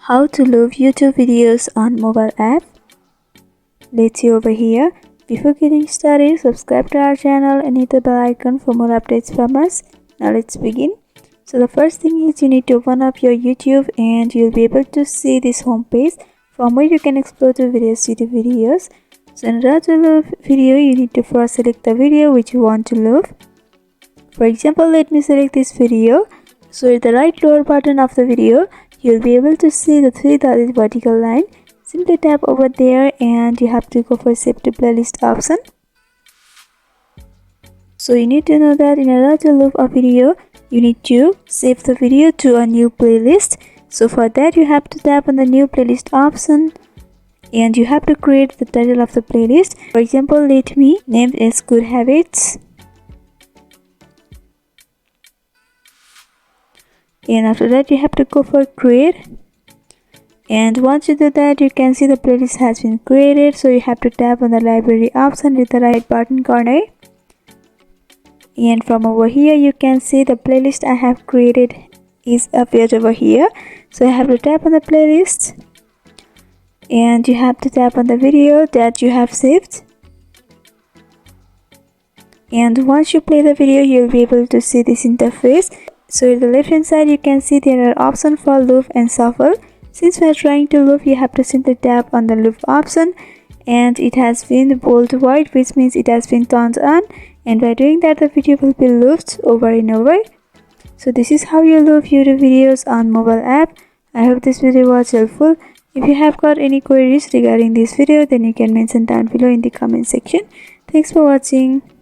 How to loop YouTube videos on mobile app. Let's see over here. Before getting started, subscribe to our channel and hit the bell icon for more updates from us. Now let's begin. So the first thing is you need to open up your YouTube and you'll be able to see this home page from where you can explore the various YouTube videos. So in order to loop video, you need to first select the video which you want to loop. For example, let me select this video. So at the right lower button of the video, you'll be able to see the three dotted vertical line. Simply tap over there and you have to go for save to playlist option. So you need to know that in order to loop a video, you need to save the video to a new playlist. So for that, you have to tap on the new playlist option and you have to create the title of the playlist. For example, let me name it Good Habits. And after that, you have to go for create. And once you do that, you can see the playlist has been created. So you have to tap on the library option with the right button corner. And from over here, you can see the playlist I have created is appeared over here. So I have to tap on the playlist. And you have to tap on the video that you have saved. And once you play the video, you'll be able to see this interface. So at the left hand side, you can see there are options for loop and shuffle. Since we are trying to loop, you have to simply tap on the loop option and it has been bold white, which means it has been turned on, and by doing that the video will be looped over and over. So this is how you loop YouTube videos on mobile app. I hope this video was helpful. If you have got any queries regarding this video, then you can mention down below in the comment section. Thanks for watching.